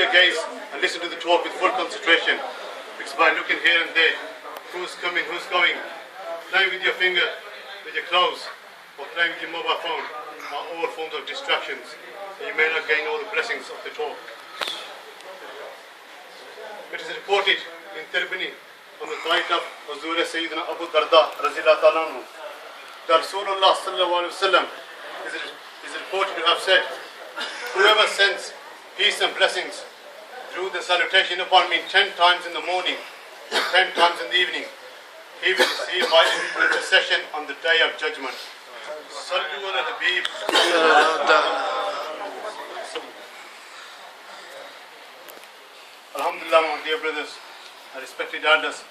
your gaze and listen to the talk with full concentration, because by looking here and there, who's coming, who's going, playing with your finger, with your clothes, or playing with your mobile phone are all forms of distractions. So you may not gain all the blessings of the talk. It is reported in Tirmidhi on the night of Huzur Sayyidina Abu Darda Razillah Ta'ala anhu, that Rasulullah Sallallahu Alaihi Wasallam is reported to have said, whoever sends peace and blessings through the salutation upon me 10 times in the morning, 10 times in the evening, he will receive my intercession on the day of judgment. Sallu ala Habib. Alhamdulillah, my dear brothers and respected elders,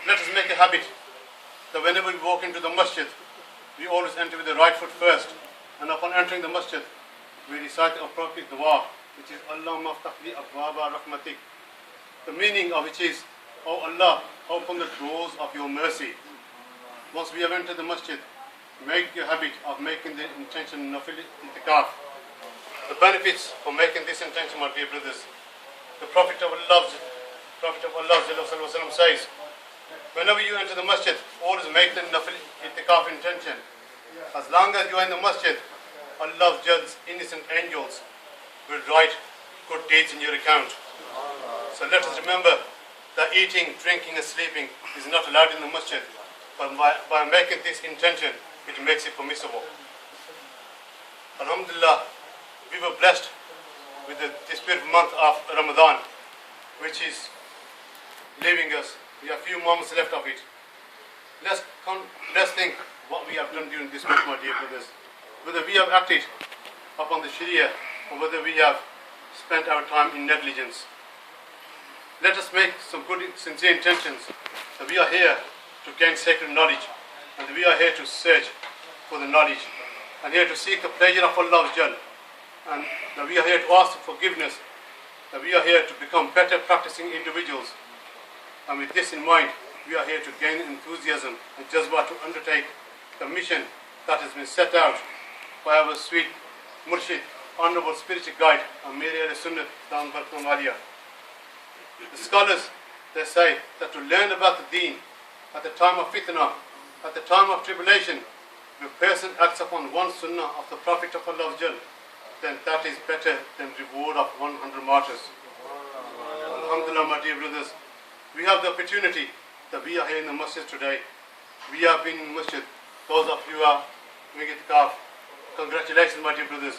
let us make a habit that whenever we walk into the masjid, we always enter with the right foot first, and upon entering the masjid, we recite the appropriate dua, which is Allahumma aftah li abwaba rahmatik. The meaning of which is, O Allah, open the doors of your mercy. Once we have entered the masjid, make a habit of making the intention nafil itikaf. The benefits for making this intention, my dear brothers, the Prophet of Allah says, whenever you enter the masjid, always make the nafil itikaf intention. As long as you are in the masjid, Allah's judges, innocent angels, will write good deeds in your account. So let us remember that eating, drinking and sleeping is not allowed in the masjid, but by making this intention, it makes it permissible. Alhamdulillah, we were blessed with this beautiful month of Ramadan, which is leaving us. We have few moments left of it. Let's think what we have done during this month, my dear brothers. Whether we have acted upon the Sharia or whether we have spent our time in negligence. Let us make some good, sincere intentions that we are here to gain sacred knowledge, and that we are here to search for the knowledge, and here to seek the pleasure of Allah, and that we are here to ask for forgiveness, that we are here to become better practicing individuals. And with this in mind, we are here to gain enthusiasm and jazbah to undertake the mission that has been set out by our sweet Murshid, honorable spiritual guide, Amir al-Sunnah, Dhan Barkamaliya. The scholars, they say that to learn about the deen at the time of fitna, at the time of tribulation, if a person acts upon one sunnah of the Prophet of Allah, then that is better than reward of 100 martyrs. Alhamdulillah, my dear brothers, we have the opportunity that we are here in the masjid today. We have been in the masjid. Those of you who are doing itikaf, congratulations, my dear brothers.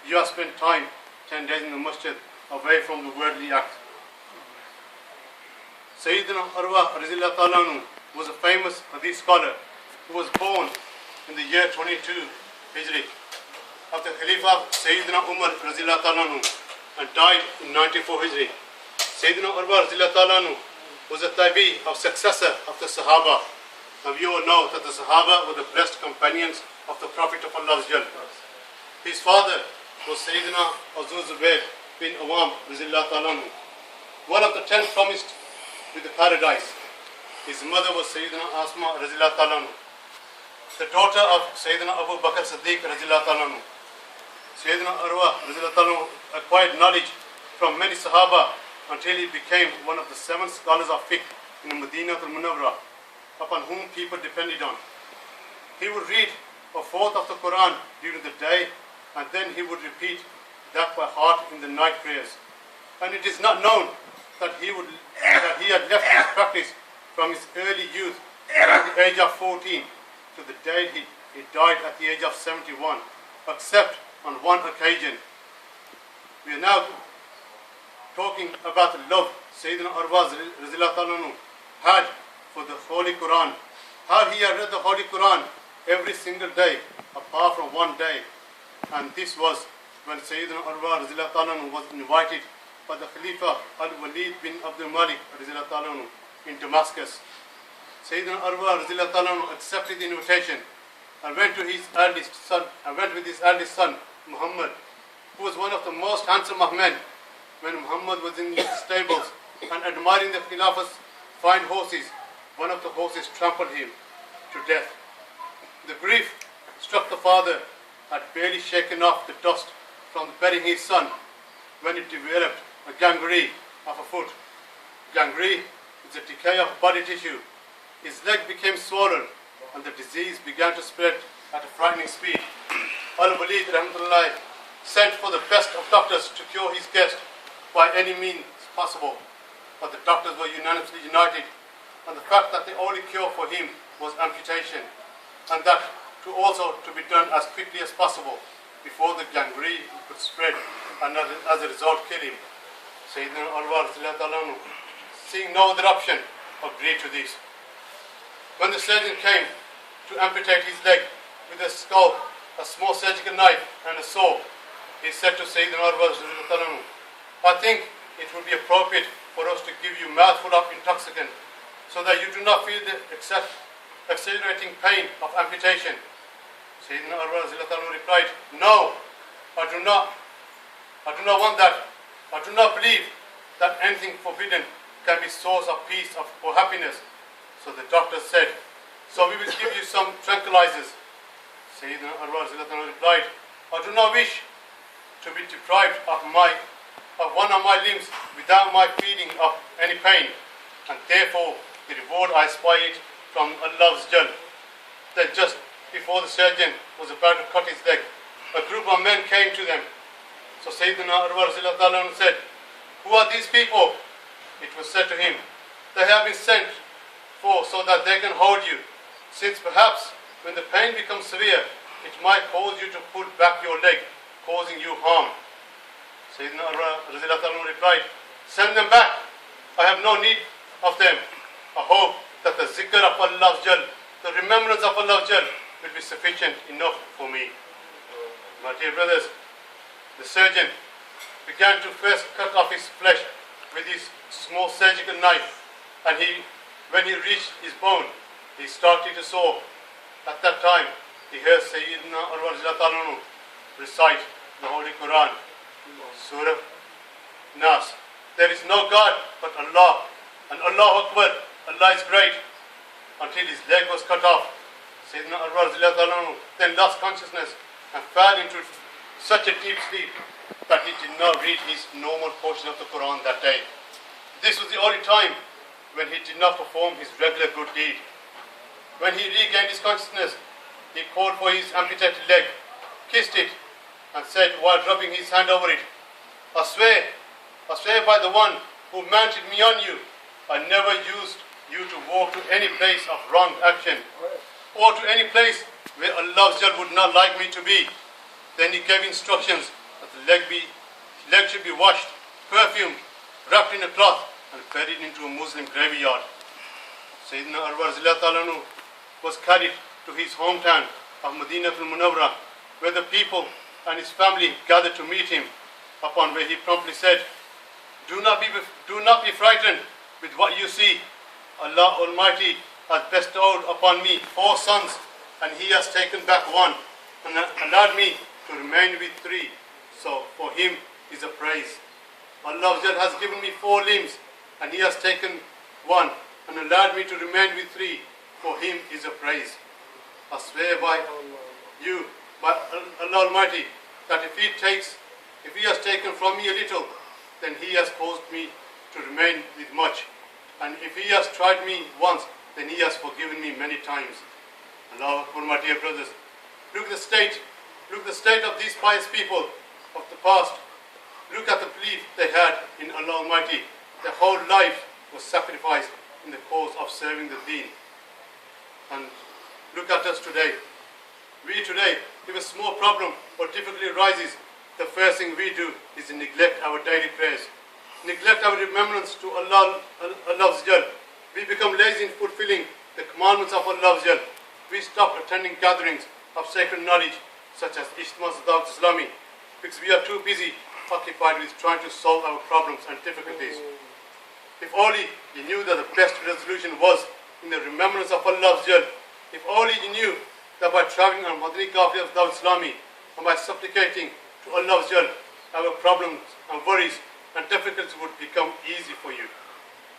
You have spent time, 10 days in the masjid, away from the worldly act. Sayyidina Urwa Razillah Ta'ala anhu was a famous hadith scholar who was born in the year 22 Hijri of the Khalifa Sayyidina Umar Razillah Ta'ala anhu and died in 94 Hijri. Sayyidina Urwa Razillah Ta'ala anhu was a tabi of successor of the Sahaba, and we all know that the Sahaba were the blessed companions of the Prophet of Allah. His father was Sayyidina Azuz Zubayr bin Awam Razillah Ta'ala anhu, one of the 10 promised with the paradise. His mother was Sayyidina Asma Razillah Ta'ala anhu, the daughter of Sayyidina Abu Bakr Siddiq Razillah Ta'ala anhu. Sayyidina Urwa Razillah Ta'ala anhu acquired knowledge from many Sahaba until he became one of the 7 scholars of fiqh in Medina al-Munawwara, upon whom people depended on. He would read a fourth of the Quran during the day, and then he would repeat that by heart in the night prayers. And it is not known that he had left his practice from his early youth at the age of 14 to the day he died at the age of 71, except on one occasion. We are now talking about the love Sayyidina Urwa Razillah Ta'ala anhu had for the Holy Quran. How he had read the Holy Quran every single day, apart from one day. And this was when Sayyidina Urwa Razillah Ta'ala anhu was invited by the Khalifa Al-Walid bin Abdul Malik Razillah Ta'ala anhu in Damascus. Sayyidina Urwa Razillah Ta'ala anhu accepted the invitation and went with his eldest son, Muhammad, who was one of the most handsome of men. When Muhammad was in his stables and admiring the Khilafah's fine horses, one of the horses trampled him to death. The grief struck the father, had barely shaken off the dust from burying his son, when it developed a gangrene of a foot. Gangrene is a decay of body tissue. His leg became swollen and the disease began to spread at a frightening speed. Al-Walid rahmatullah sent for the best of doctors to cure his guest by any means possible. But the doctors were unanimously united on the fact that the only cure for him was amputation, and that to be done as quickly as possible before the gangrene could spread and as a result kill him. Sayyidina Ali, seeing no other option, agreed to this. When the surgeon came to amputate his leg with a scalpel, a small surgical knife and a saw, he said to Sayyidina Ali, I think it would be appropriate for us to give you a mouthful of intoxicant so that you do not feel the accelerating pain of amputation. Sayyidina Ali replied, no, I do not want that. I do not believe that anything forbidden can be source of peace or happiness. So the doctor said, so we will give you some tranquilizers. Sayyidina Ali replied, I do not wish to be deprived of one of my limbs without my feeling of any pain, and therefore the reward I spy it from Allah's Jal. Then just before the surgeon was about to cut his leg, a group of men came to them. So Sayyidina Ali said, who are these people? It was said to him, they have been sent for so that they can hold you, since perhaps when the pain becomes severe, it might cause you to pull back your leg, causing you harm. Sayyidina Ali replied, send them back. I have no need of them. I hope that the zikr of Allah's Jal, the remembrance of Allah's Jal, will be sufficient enough for me. My dear brothers, the surgeon began to first cut off his flesh with his small surgical knife, and when he reached his bone, he started to soar. At that time, he heard Sayyidina Ali recite the Holy Quran, Surah Nas. There is no God but Allah, and Allahu Akbar, Allah is great, until his leg was cut off. Sayyidina Ali then lost consciousness and fell into such a deep sleep that he did not read his normal portion of the Quran that day. This was the only time when he did not perform his regular good deed. When he regained his consciousness, he called for his amputated leg, kissed it, and said while rubbing his hand over it, I swear by the one who mounted me on you, I never used you to walk to any place of wrong action, or to any place where Allah's Jal would not like me to be. Then he gave instructions that the leg should be washed, perfumed, wrapped in a cloth, and buried into a Muslim graveyard. Sayyidina Ali was carried to his hometown of Madinah al-Munawwarah, where the people and his family gathered to meet him, upon where he promptly said, do not be frightened with what you see. Allah Almighty has bestowed upon me 4 sons, and he has taken back 1, and allowed me to remain with 3. So for him is a praise. Allah has given me 4 limbs, and he has taken 1, and allowed me to remain with 3. For him is a praise. I swear by you, by Allah Almighty, that if he has taken from me a little, then he has caused me to remain with much. And if he has tried me once, then he has forgiven me many times. Allahu Akbar, my dear brothers. Look the state of these pious people of the past. Look at the belief they had in Allah Almighty. Their whole life was sacrificed in the cause of serving the deen. And look at us today. We today, if a small problem or difficulty arises, the first thing we do is to neglect our daily prayers, neglect our remembrance to Allah's Jal. We become lazy in fulfilling the commandments of Allah's Jal. We stop attending gatherings of sacred knowledge such as Ijtima Zadawat Islami because we are too busy occupied with trying to solve our problems and difficulties. If only you knew that the best resolution was in the remembrance of Allah's Jal. If only you knew that by traveling on Madani Qafiyah of Dawat Islami and by supplicating to Allah's Jal, our problems and worries and difficulties would become easy for you.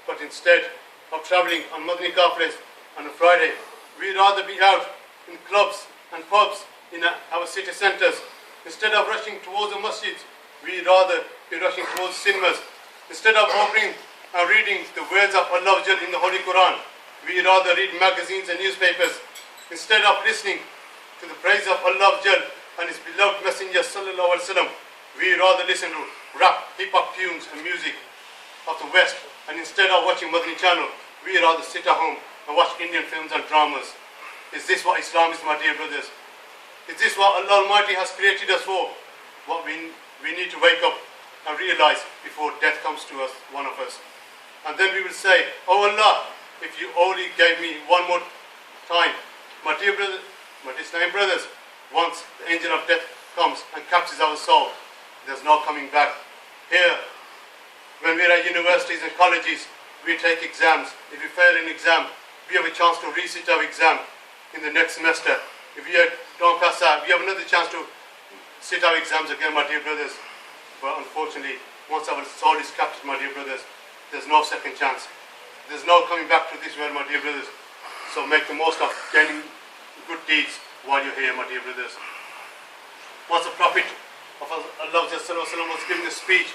But instead of traveling on Madani Qafiyahs on a Friday, we'd rather be out in clubs and pubs in our city centres. Instead of rushing towards the masjids, we'd rather be rushing towards cinemas Instead of opening and reading the words of Allah in the Holy Quran, we rather read magazines and newspapers. Instead of listening to the praise of Allah and His beloved Messenger Sallallahu Alaihi Wasallam, we rather listen to rap, hip-hop tunes and music of the West. And instead of watching Madani channel, we rather sit at home and watch Indian films and dramas. Is this what Islam is, my dear brothers? Is this what Allah Almighty has created us for? What we need to wake up and realize before death comes to us, one of us. And then we will say, oh Allah, if you only gave me one more time. My dear brothers, my Islamic brothers, once the angel of death comes and captures our soul, there's no coming back. Here, when we're at universities and colleges, we take exams. If we fail an exam, we have a chance to resit our exam in the next semester. If we don't pass that, we have another chance to sit our exams again, my dear brothers. But unfortunately, once our soul is captured, my dear brothers, there's no second chance. There's no coming back to this world, my dear brothers. So make the most of gaining good deeds while you're here, my dear brothers. Once the Prophet of Allah was giving a speech,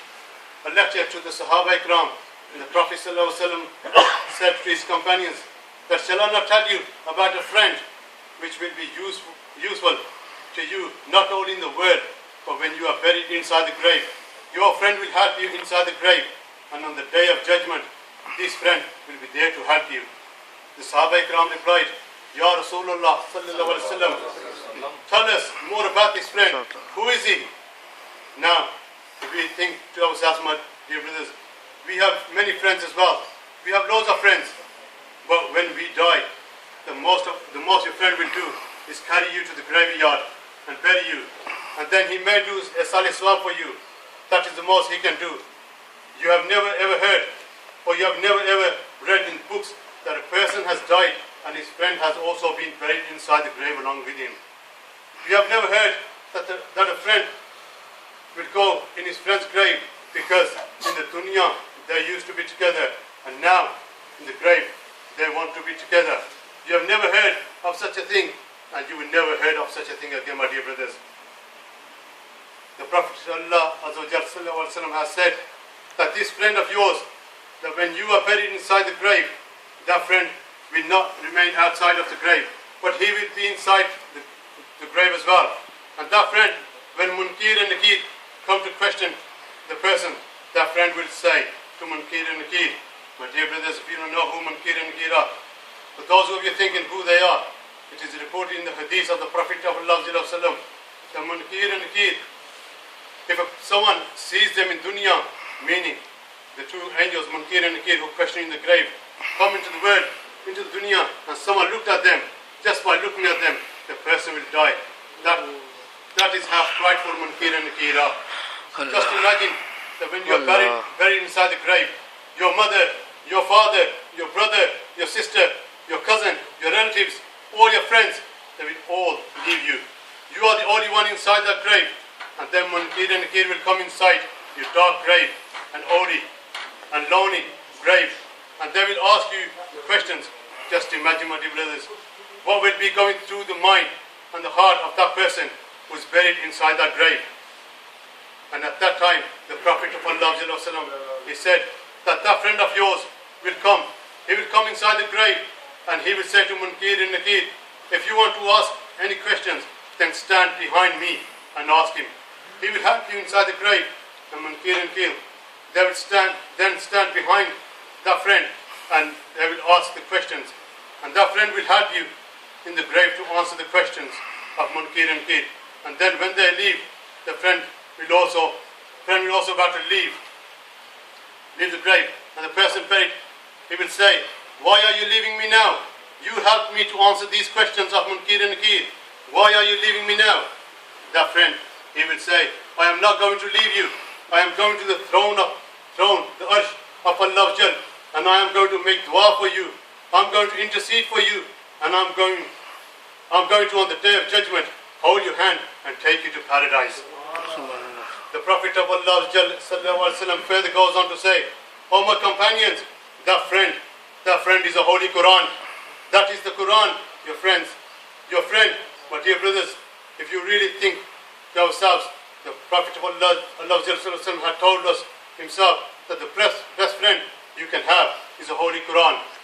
a lecture to the Sahaba Ikram, and the Prophet said to his companions, that shall I not tell you about a friend which will be useful to you, not only in the world, but when you are buried inside the grave. Your friend will help you inside the grave, and on the day of judgment, this friend will be there to help you. The Sahaba Ikram replied, Ya Rasulullah sallallahu alaihi wasallam, tell us more about this friend. Who is he? Now, if we think to ourselves, my dear brothers, we have many friends as well. We have loads of friends. But when we die, the most your friend will do is carry you to the graveyard and bury you. And then he may do a salih swab for you. That is the most he can do. You have never ever heard, or you have never ever read in books that a person has died and his friend has also been buried inside the grave along with him. You have never heard that a friend will go in his friend's grave because in the dunya they used to be together, and now in the grave they want to be together. You have never heard of such a thing, and you will never heard of such a thing again, my dear brothers. The Prophet ﷺ has said that this friend of yours, that when you are buried inside the grave, that friend will not remain outside of the grave, but he will be inside the grave as well. And that friend, when Munkir and Nakir come to question the person, that friend will say to Munkir and Nakir, my dear brothers, if you don't know who Munkir and Nakir are, for those of you thinking who they are, it is reported in the hadith of the Prophet of Allah that Munkir and Nakir, if someone sees them in dunya, meaning the two angels, Munkir and Nakir, who question in the grave, come into the world, into the dunya, and someone looked at them, just by looking at them, the person will die. That is how frightful Munkir and Nakir are. Just imagine that when you are buried inside the grave, your mother, your father, your brother, your sister, your cousin, your relatives, all your friends, they will all leave you. You are the only one inside that grave. And then Munkir and Nakir will come inside your dark grave, and lonely grave, and they will ask you questions. Just imagine, my dear brothers, what will be going through the mind and the heart of that person who is buried inside that grave. And at that time, the Prophet of Allah, he said that friend of yours will come. He will come inside the grave, and he will say to Munkir and Nakir, if you want to ask any questions, then stand behind me and ask him. He will help you inside the grave, and Munkir and Nakir, they will stand behind that friend, and they will ask the questions, and that friend will help you in the grave to answer the questions of Munkir and Nakir. And then when they leave, the friend will also about to leave the grave, and the person buried, he will say, why are you leaving me now? You helped me to answer these questions of Munkir and Nakir. Why are you leaving me now? That friend, he will say, I am not going to leave you. I am going to the throne, the arsh of Allah, and I am going to make dua for you. I'm going to intercede for you, and I'm going to, on the day of judgment, hold your hand and take you to paradise. The Prophet of Allah further goes on to say, oh my companions, that friend is a holy Quran. That is the Quran, your friends. Your friend, my dear brothers, if you really think to ourselves, the Prophet of Allah had told us himself that the best friend you can have is the Holy Quran.